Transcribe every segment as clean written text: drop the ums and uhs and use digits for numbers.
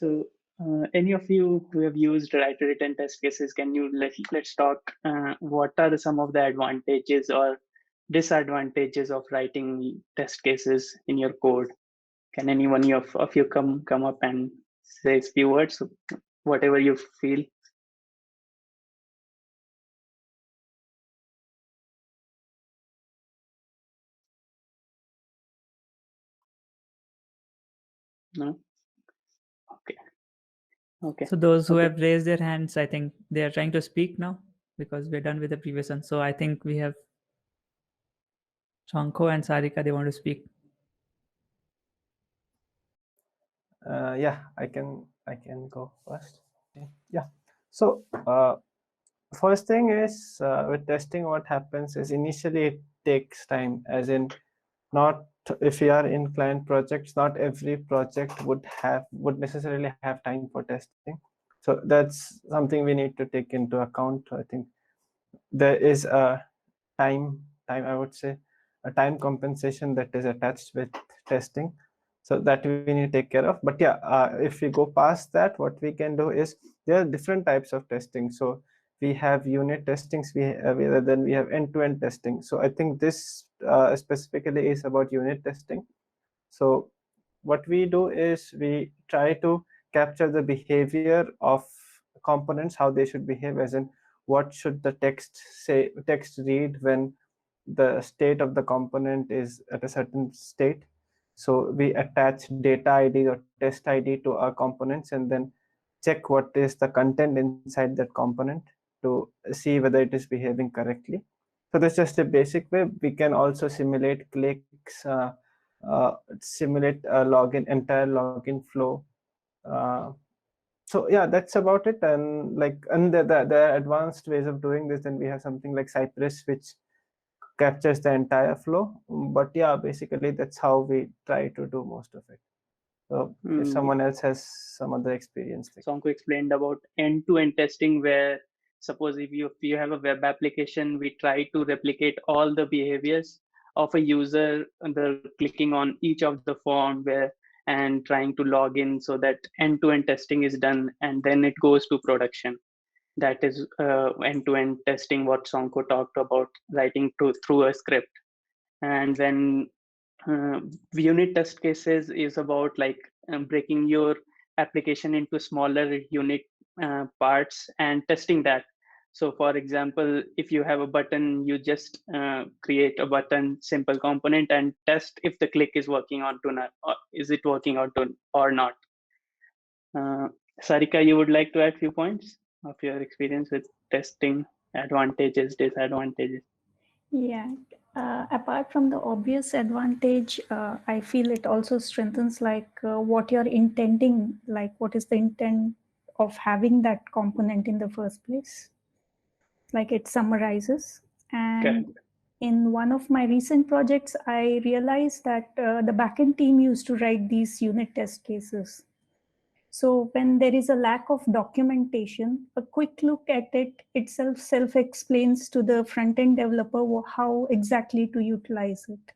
So, any of you who have used written test cases, can you let's talk? What are some of the advantages or disadvantages of writing test cases in your code? Can anyone of you come up and say a few words, whatever you feel? No. Okay. Okay. So those who Okay. have raised their hands, I think they are trying to speak now because we're done with the previous one. So I think we have Chanko and Sarika, they want to speak. Yeah, I can go first. Yeah. So first thing is with testing, what happens is initially it takes time, as in not if you are in client projects, not every project would necessarily have time for testing. So that's something we need to take into account. I think there is a time I would say a time compensation that is attached with testing, so that we need to take care of. But yeah, if we go past that, what we can do is there are different types of testing. So we have unit testings, then we have end-to-end testing. So I think this specifically is about unit testing. So what we do is we try to capture the behavior of components, how they should behave, as in what should the text read when the state of the component is at a certain state. So we attach data ID or test ID to our components and then check what is the content inside that component to see whether it is behaving correctly. So that's just a basic way. We can also simulate clicks, simulate a entire login flow. So yeah, that's about it. And the advanced ways of doing this, then we have something like Cypress, which captures the entire flow. But yeah, basically that's how we try to do most of it. So if someone else has some other experience. Sonko explained about end-to-end testing, where suppose if you have a web application, we try to replicate all the behaviors of a user, the clicking on each of the form where and trying to log in, so that end-to-end testing is done and then it goes to production. That is end-to-end testing, what Sonko talked about, writing through a script. And then unit test cases is about like breaking your application into smaller unit parts and testing that. So for example, if you have a button, you just create a button simple component and test if the click is working on to not, or is it working out to, or not. Sarika, you would like to add few points of your experience with testing, advantages, disadvantages? Yeah, apart from the obvious advantage, I feel it also strengthens what you're intending, like what is the intent of having that component in the first place. Like it summarizes. And Okay. in one of my recent projects, I realized that the backend team used to write these unit test cases. So when there is a lack of documentation, a quick look at it itself self-explains to the front-end developer how exactly to utilize it.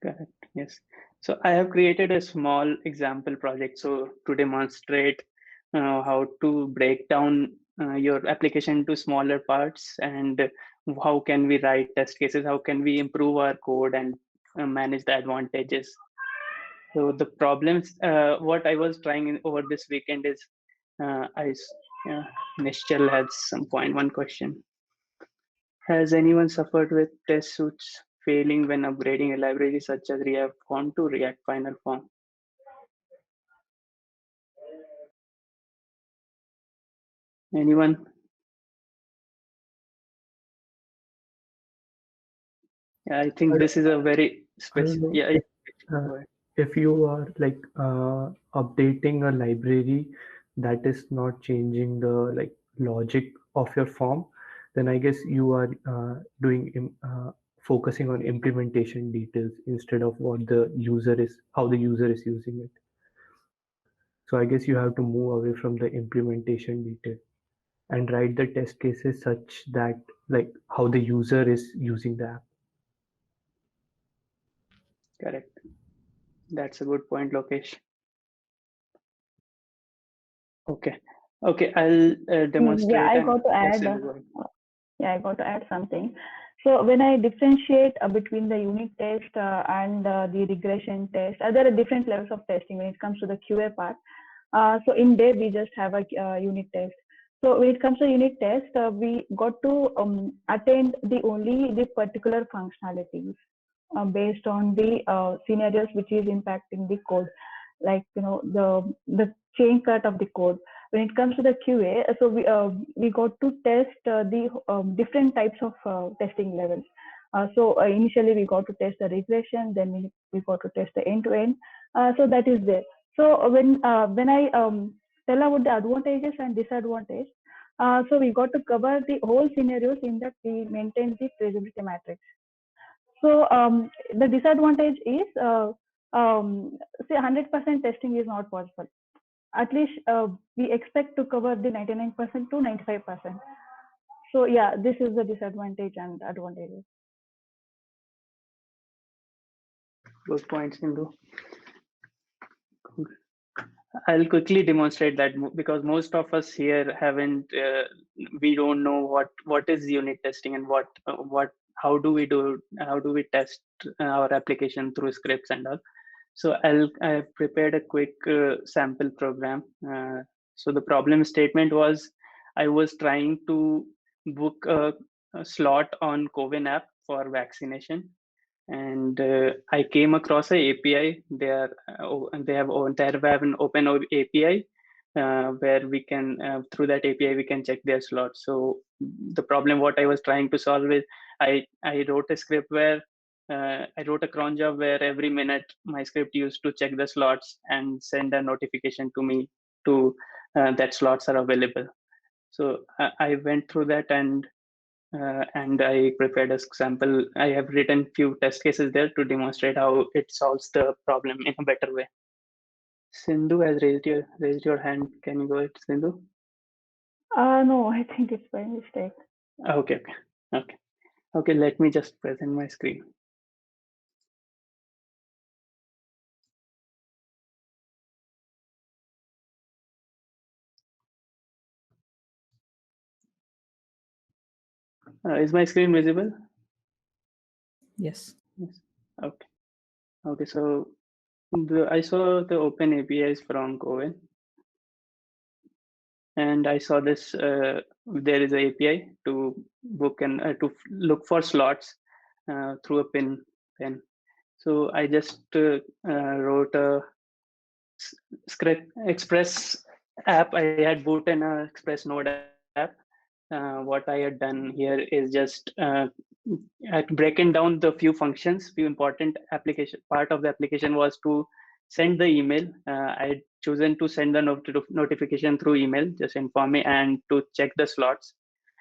Correct. Yes. So I have created a small example project so to demonstrate how to break down your application into smaller parts, and how can we write test cases, how can we improve our code and manage the advantages. So the problems, what I was trying over this weekend is, Nischal has one question. Has anyone suffered with test suits failing when upgrading a library such as React Form to React Final Form? Anyone? Yeah, I think this is a very I don't specific. know Yeah, if you are like updating a library that is not changing the like logic of your form, then I guess you are focusing on implementation details instead of how the user is using it. So I guess you have to move away from the implementation detail and write the test cases such that like how the user is using the app. correct. That's a good point, Lokesh. Okay. Okay, I'll demonstrate. Yeah, I and got to yes, add. Sindhu, go ahead. Yeah, I got to add something. So when I differentiate between the unit test and the regression test, there are different levels of testing when it comes to the QA part. So in there, we just have a unit test. So when it comes to unit test, we got to attend only the particular functionalities based on the scenarios which is impacting the code, like the chain cut of the code. When it comes to the QA, so we got to test the different types of testing levels. So initially we got to test the regression, then we got to test the end-to-end. So that is there. So when I tell about the advantages and disadvantages, so we got to cover the whole scenarios in that we maintain the traceability matrix. So the disadvantage is say 100% testing is not possible. At least we expect to cover the 99% to 95%. So yeah, this is the disadvantage and advantages. Good point, Sindhu. I'll quickly demonstrate that because most of us here haven't, we don't know what is unit testing and how do we test our application through scripts and all. So I've prepared a quick sample program. So the problem statement was I was trying to book a slot on CoWIN app for vaccination, and I came across a API. They have an open API where we can through that API we can check their slots. So the problem what I was trying to solve is I wrote a script where I wrote a cron job where every minute my script used to check the slots and send a notification to me to that slots are available. So I went through that and I prepared a sample. I have written few test cases there to demonstrate how it solves the problem in a better way. Sindhu has raised your hand. Can you go ahead, Sindhu? No, I think it's by mistake. Okay. Let me just present my screen. Is my screen visible? Yes. Okay. So I saw the open APIs from CoWIN, and I saw this. There is an API to book and to look for slots through a pen. So I just wrote a script Express app. I had booted an Express Node app. What I had done here is just I'd broken down the few functions, few important application. Part of the application was to send the email. I had chosen to send the notification through email, just inform me, and to check the slots.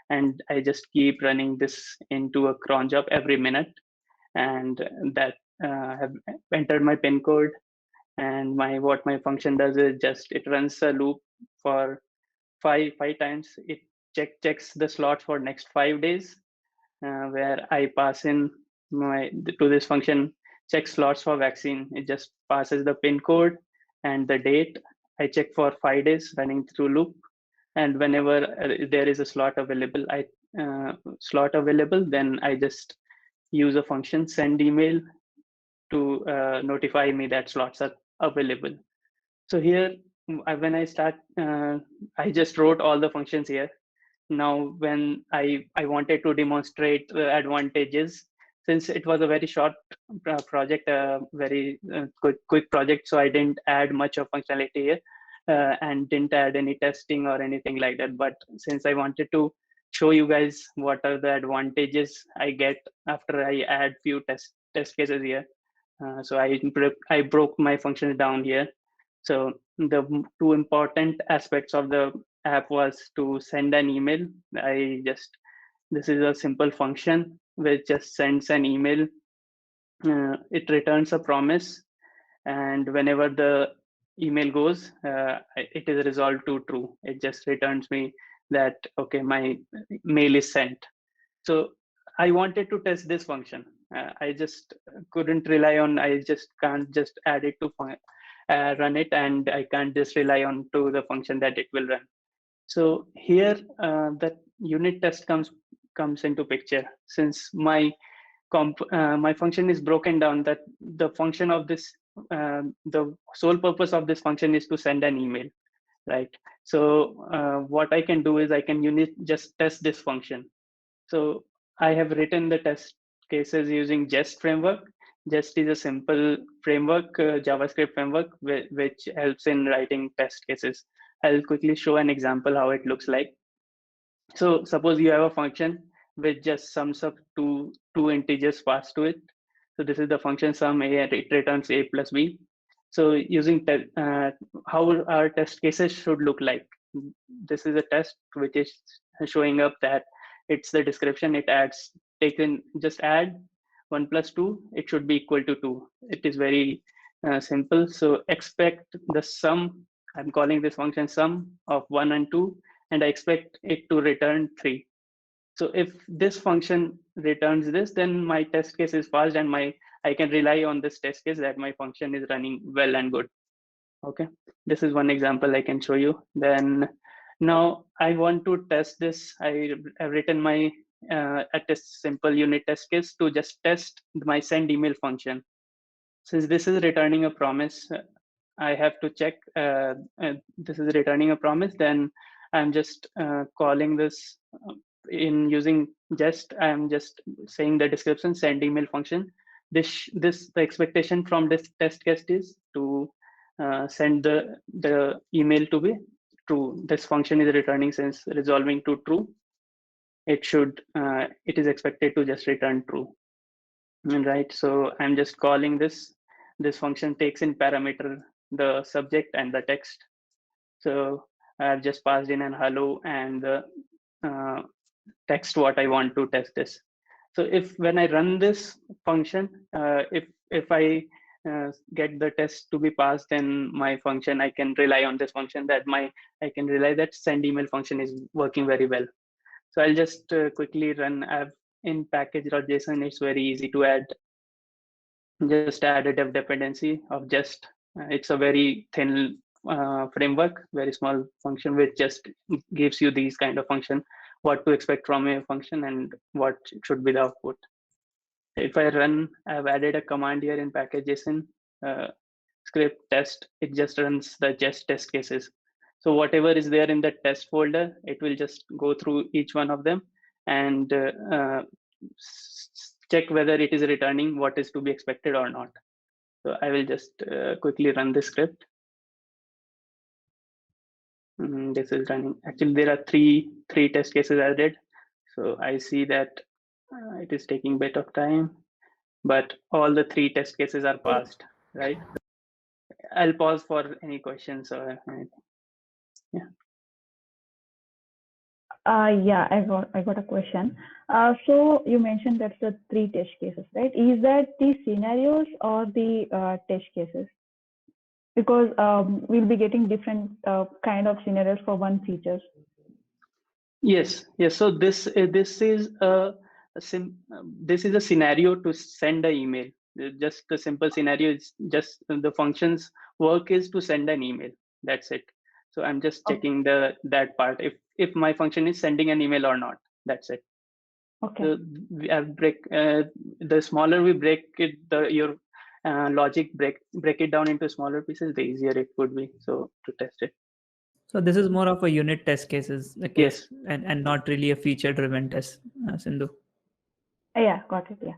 And I just keep running this into a cron job every minute, and that have entered my pin code. And what my function does is just it runs a loop for five times. It checks the slot for next 5 days, where I pass in to this function check slots for vaccine. It just passes the pin code and the date. I check for 5 days running through loop, and whenever there is a slot available, then I just use a function send email to notify me that slots are available. So here, when I start, I just wrote all the functions here. Now, when I wanted to demonstrate the advantages, since it was a very short project, very quick project, so I didn't add much of functionality here and didn't add any testing or anything like that. But since I wanted to show you guys what are the advantages I get after I add few test cases here, so I broke my functions down here. So the two important aspects of the app was to send an email. This is a simple function which just sends an email. It returns a promise, and whenever the email goes, it is resolved to true. It just returns me that okay, my mail is sent. So I wanted to test this function. I just couldn't rely on. I just can't just add it to run it, and I can't just rely on to the function that it will run. So here the unit test comes into picture. Since my my function is broken down, that the function of this the sole purpose of this function is to send an email, right? So what I can do is I can just test this function. So I have written the test cases using Jest framework. Jest is a simple framework, JavaScript framework, which helps in writing test cases. I'll quickly show an example how it looks like. So suppose you have a function which just sums up two integers passed to it. So this is the function sum a, and it returns a plus b. So using how our test cases should look like. This is a test which is showing up that it's the description. It adds, just add 1 plus 2. It should be equal to 2. It is very simple. So expect the sum. I'm calling this function sum of 1 and 2, and I expect it to return 3. So if this function returns this, then my test case is passed, and I can rely on this test case that my function is running well and good. Okay, this is one example I can show you. Then now I want to test this. I've written my a simple unit test case to just test my send email function. Since this is returning a promise, I have to check this is returning a promise. Then I'm just calling this in using Jest. I'm just saying the description send email function. The expectation from this test case is to send the email to be true. This function is returning, since resolving to true, it is expected to just return true. Right, so I'm just calling this function takes in parameter the subject and the text. So I've just passed in an hello and the text what I want to test this. So when I run this function, if I get the test to be passed, then my function, I can rely on this function I can rely that send email function is working very well. So I'll just quickly run. In package.json, it's very easy to add. Just add a dev dependency of Jest. It's a very thin framework, very small function, which just gives you these kind of function, what to expect from a function and what should be the output. If I run, I've added a command here in package.json script test. It just runs the Jest test cases. So whatever is there in the test folder, it will just go through each one of them and check whether it is returning what is to be expected or not. So I will just quickly run this script. This is running. Actually, there are three test cases added. So I see that it is taking a bit of time, but all the 3 test cases are passed, right? I'll pause for any questions or anything. Yeah. Yeah, I got a question. So you mentioned that's the 3 test cases, right? Is that the scenarios or the test cases? Because we'll be getting different kind of scenarios for one features. Yes. So this is a scenario to send an email. Just the simple scenario is just the function's work is to send an email. That's it. So I'm just checking that part, if my function is sending an email or not. That's it. Okay. So the smaller we break it, your logic break it down into smaller pieces, the easier it would be. So to test it. So this is more of a unit test cases, the case, Yes. and not really a feature driven test, Sindhu. Yeah, got it. Yeah.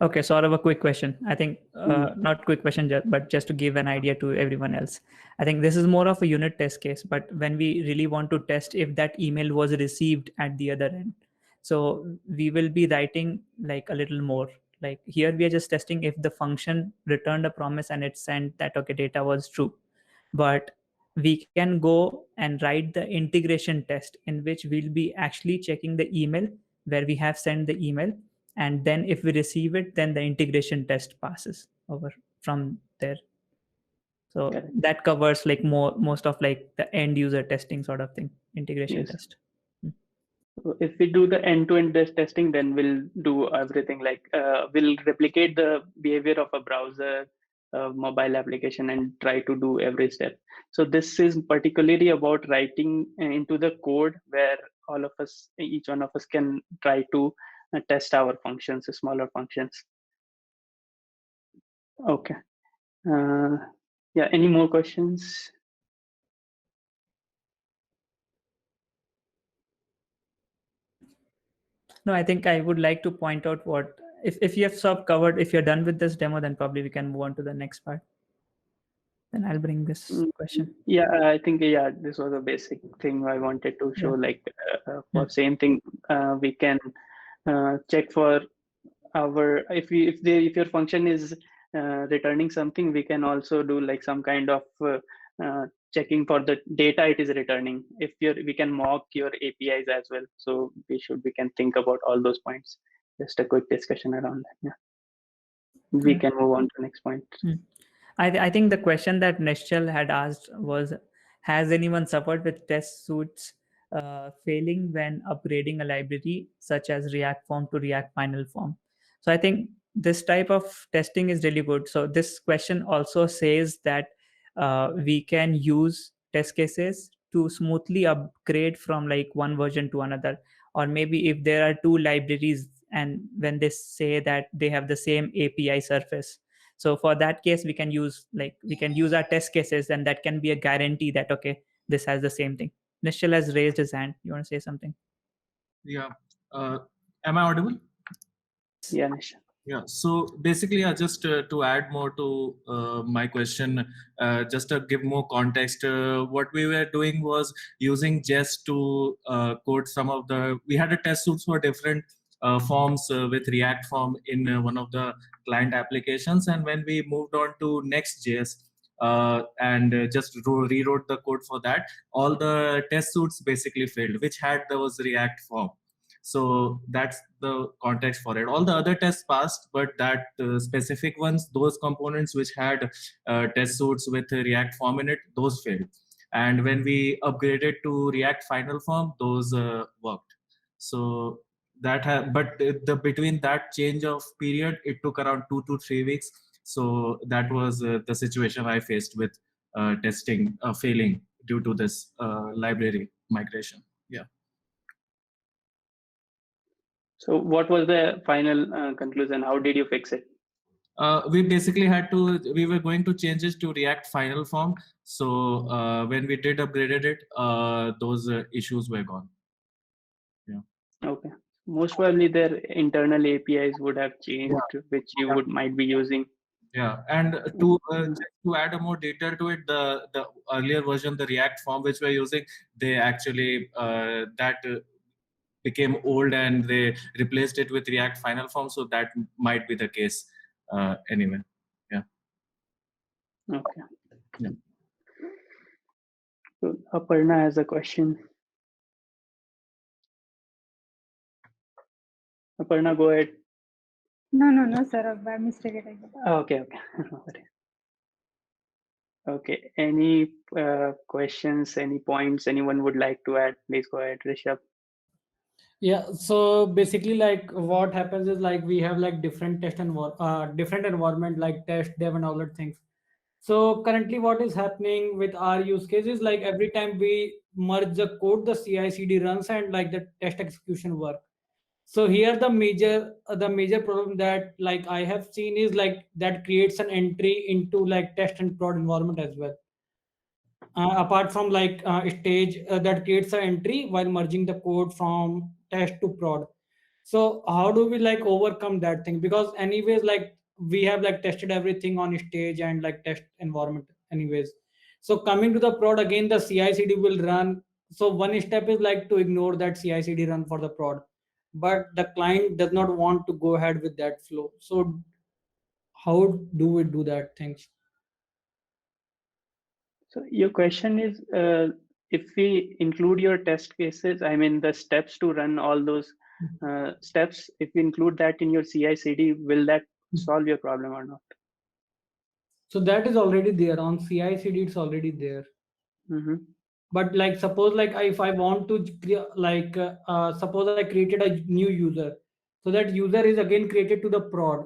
Okay, so I have a quick question. I think not quick question, but just to give an idea to everyone else. I think this is more of a unit test case, but when we really want to test if that email was received at the other end, so we will be writing like a little more. Like here we are just testing if the function returned a promise and it sent that, okay, data was true. But we can go and write the integration test in which we'll be actually checking the email where we have sent the email. And then if we receive it, then the integration test passes over from there. So that covers like most of like the end user testing sort of thing, integration test. So if we do the end-to-end testing, then we'll do everything like we'll replicate the behavior of a browser, a mobile application and try to do every step. So this is particularly about writing into the code where all of us, each one of us, can try to test our functions, smaller functions. Okay. Yeah, any more questions? No, I think I would like to point out what, if you have sort of covered, if you're done with this demo, then probably we can move on to the next part. Then I'll bring this question. Yeah, I think, yeah, this was a basic thing I wanted to show. Like for same thing, we can check for our, if your function is returning something, we can also do like some kind of checking for the data it is returning. If we can mock your APIs as well. So we can think about all those points. Just a quick discussion around that. Yeah, we can move on to the next point. I think the question that Nishchal had asked was, has anyone suffered with test suites failing when upgrading a library such as React Form to React Final Form? So I think this type of testing is really good. So this question also says that we can use test cases to smoothly upgrade from like one version to another. Or maybe if there are two libraries and when they say that they have the same API surface. So for that case, we can use our test cases, and that can be a guarantee that, okay, this has the same thing. Nishchal has raised his hand. You want to say something? Yeah. Am I audible? Yeah, Nishchal. Yeah, so basically, just to add more to my question, just to give more context, what we were doing was using Jest to code some of we had a test suites for different forms with React Form in one of the client applications. And when we moved on to Next.js and just rewrote the code for that, all the test suites basically failed, which had those React Form. So that's the context for it. All the other tests passed, but that specific ones, those components which had test suites with React Form in it, those failed. And when we upgraded to React Final Form, those worked. So that but between that change of period, it took around 2 to 3 weeks. So that was the situation I faced with testing failing due to this library migration. Yeah. So what was the final conclusion? How did you fix it? We basically we were going to change it to React Final Form. So when we did upgraded it, those issues were gone. Yeah. Okay. Most probably their internal APIs would have changed, which you might be using. Yeah, and to add a more detail to it, the earlier version, the React Form which we're using, they actually became old and they replaced it with React Final Form. So that might be the case anyway. Yeah. Okay. Yeah. So Aparna has a question. Aparna, go ahead. No, sir. By mistake. Okay. Okay. Any questions, any points anyone would like to add? Please go ahead, Rishabh. Yeah, so basically like what happens is like we have like different different environment like test, dev and all that things. So currently what is happening with our use case is like every time we merge the code, the CI/CD runs and like the test execution work. So here the major problem that like I have seen is like that creates an entry into like test and prod environment as well. Apart from like stage that creates an entry while merging the code from test to prod. So how do we like overcome that thing? Because anyways, like we have like tested everything on stage and like test environment anyways. So coming to the prod again, the CI/CD will run. So one step is like to ignore that CI/CD run for the prod, but the client does not want to go ahead with that flow. So how do we do that things? So your question is, if we include your test cases, I mean the steps to run all those steps, if we include that in your CI/CD, will that solve your problem or not? So that is already there on CI/CD. It's already there. Mm-hmm. But like suppose like if I want to suppose I created a new user, so that user is again created to the prod.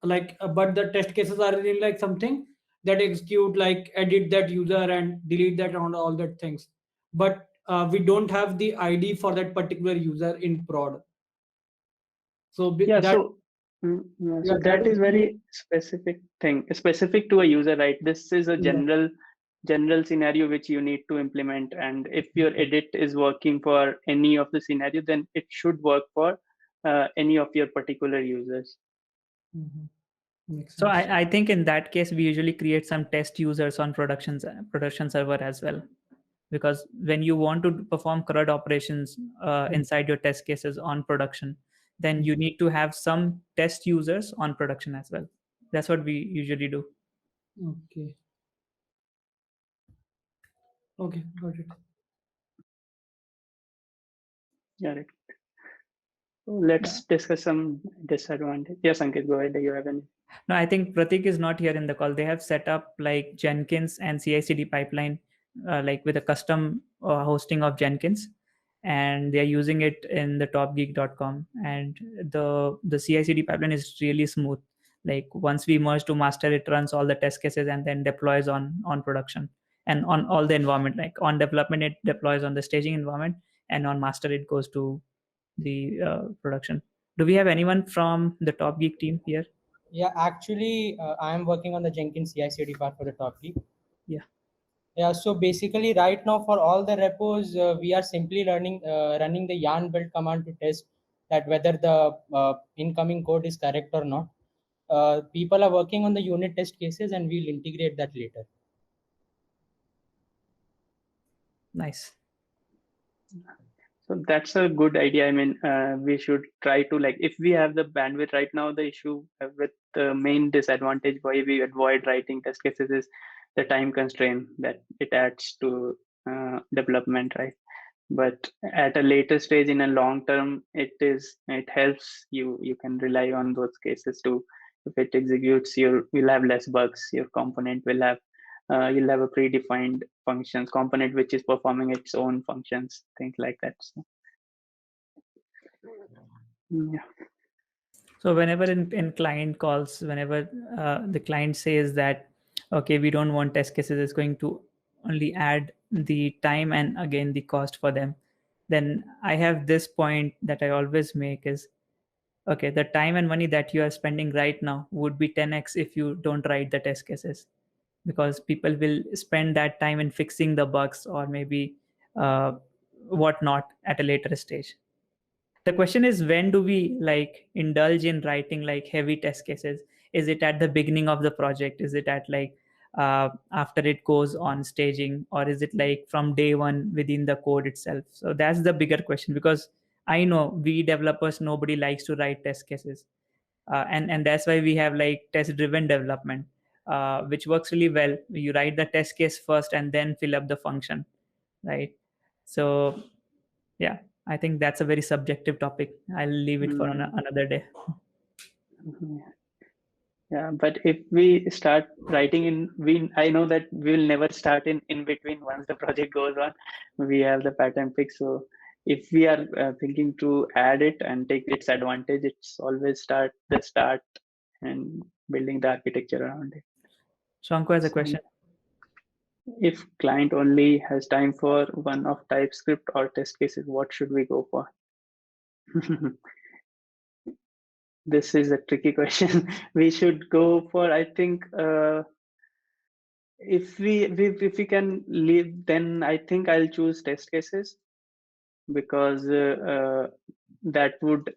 but the test cases are in like something that execute like edit that user and delete that and all that things. But we don't have the ID for that particular user in prod. So Yeah, that so yeah, so that that is is very specific thing, specific to a user, right? This is a yeah. general scenario which you need to implement, and if your edit is working for any of the scenario, then it should work for any of your particular users. Makes So sense. I think in that case, we usually create some test users on production server as well. Because when you want to perform CRUD operations inside your test cases on production, then you need to have some test users on production as well. That's what we usually do. Okay. Okay, got it. Yeah, right. So let's discuss some disadvantage. Yes, Ankit, go ahead. Do you have any? No, I think Pratik is not here in the call. They have set up like Jenkins and CI/CD pipeline, like with a custom hosting of Jenkins, and they are using it in the topgeek.com. And the CI/CD pipeline is really smooth. Like once we merge to master, it runs all the test cases and then deploys on production and on all the environment. Like on development, it deploys on the staging environment, and on master, it goes to the production. Do we have anyone from the Top Geek team here? Yeah, actually, I am working on the Jenkins CI/CD part for the Top Geek. Yeah. Yeah, so basically right now for all the repos, we are simply running the yarn build command to test that whether the incoming code is correct or not. People are working on the unit test cases and we'll integrate that later. Nice. So that's a good idea. I mean, we should try to, like, if we have the bandwidth right now, the issue with the main disadvantage why we avoid writing test cases is the time constraint that it adds to development, right? But at a later stage in a long term, it helps you can rely on those cases too. If it executes, you'll have less bugs. Your component will have you'll have a predefined functions component which is performing its own functions, things like that. So, yeah. So whenever in client calls, whenever the client says that, okay, we don't want test cases, it's going to only add the time and again the cost for them, then I have this point that I always make is, okay, the time and money that you are spending right now would be 10x if you don't write the test cases, because people will spend that time in fixing the bugs or maybe whatnot at a later stage. The question is, when do we like indulge in writing like heavy test cases? Is it at the beginning of the project? Is it at like after it goes on staging, or is it like from day one within the code itself? So that's the bigger question, because I know we developers, nobody likes to write test cases, and that's why we have like test driven development, which works really well. You write the test case first and then fill up the function, right? So yeah, I think that's a very subjective topic. I'll leave it for another day. Yeah, but if we start writing I know that we'll never start in between. Once the project goes on, we have the pattern fix. So if we are thinking to add it and take its advantage, it's always start and building the architecture around it. Shanku has a question. If client only has time for one of TypeScript or test cases, what should we go for? This is a tricky question. We should go for, I think, if we can leave, then I think I'll choose test cases, because that would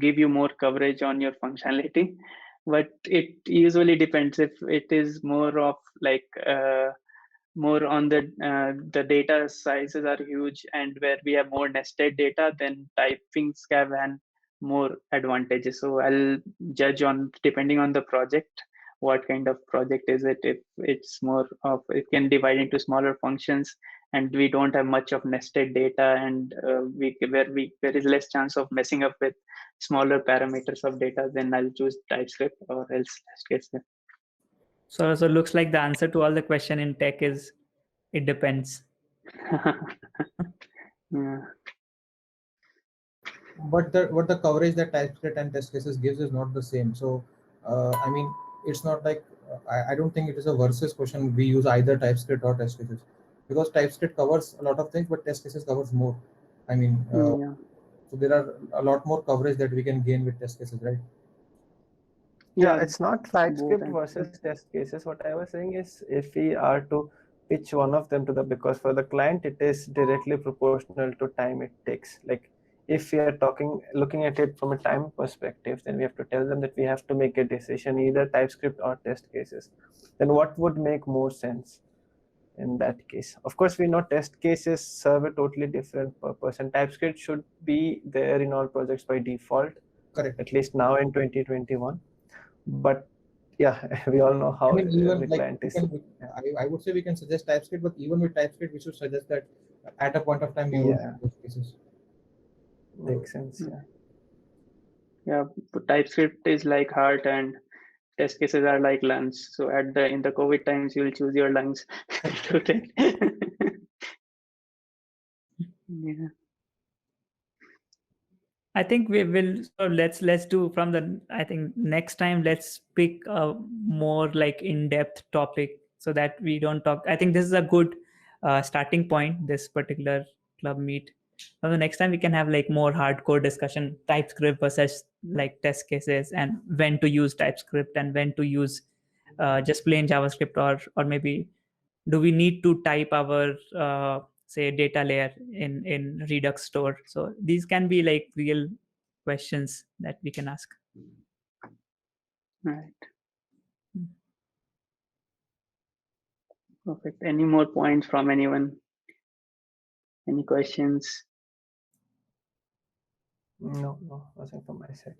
give you more coverage on your functionality. But it usually depends. If it is more of like more on the data sizes are huge and where we have more nested data, then typing have an more advantages. So I'll judge on depending on the project, what kind of project is it. If it's more of, it can divide into smaller functions and we don't have much of nested data, and there is less chance of messing up with smaller parameters of data, then I'll choose TypeScript or else test case. So looks like the answer to all the question in tech is it depends. Yeah. But what the coverage that TypeScript and test cases gives is not the same. So I mean, it's not like I don't think it is a versus question. We use either TypeScript or test cases, because TypeScript covers a lot of things, but test cases covers more. I mean, Yeah. so there are a lot more coverage that we can gain with test cases, right? Yeah, it's not both TypeScript and- versus test cases. What I was saying is, if we are to pitch one of them to the, because for the client it is directly proportional to time it takes. Like if we are looking at it from a time perspective, then we have to tell them that we have to make a decision, either TypeScript or test cases. Then what would make more sense in that case? Of course, we know test cases serve a totally different purpose, and TypeScript should be there in all projects by default. Correct. At least now in 2021. But yeah, we all know how I mean, even the like client is. I would say we can suggest TypeScript, but even with TypeScript, we should suggest that at a point of time we would Yeah. use those cases. Makes sense. Yeah. Yeah, but TypeScript is like heart and test cases are like lungs. So in the COVID times, you'll choose your lungs to take. Yeah. I think we will. So let's do from the. I think next time let's pick a more like in-depth topic so that we don't talk. I think this is a good starting point. This particular club meet. So the next time we can have like more hardcore discussion, TypeScript versus like test cases, and when to use TypeScript and when to use just plain JavaScript, or maybe do we need to type our say data layer in Redux store? So these can be like real questions that we can ask. Right. Perfect. Any more points from anyone? Any questions? No, nothing from my side.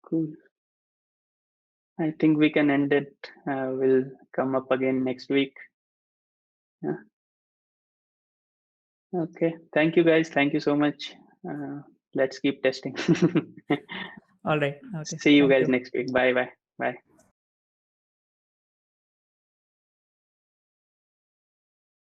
Cool. I think we can end it. We'll come up again next week. Yeah. Okay. Thank you, guys. Thank you so much. Let's keep testing. All right. Okay. See you Thank guys next week. Bye. Bye. Bye.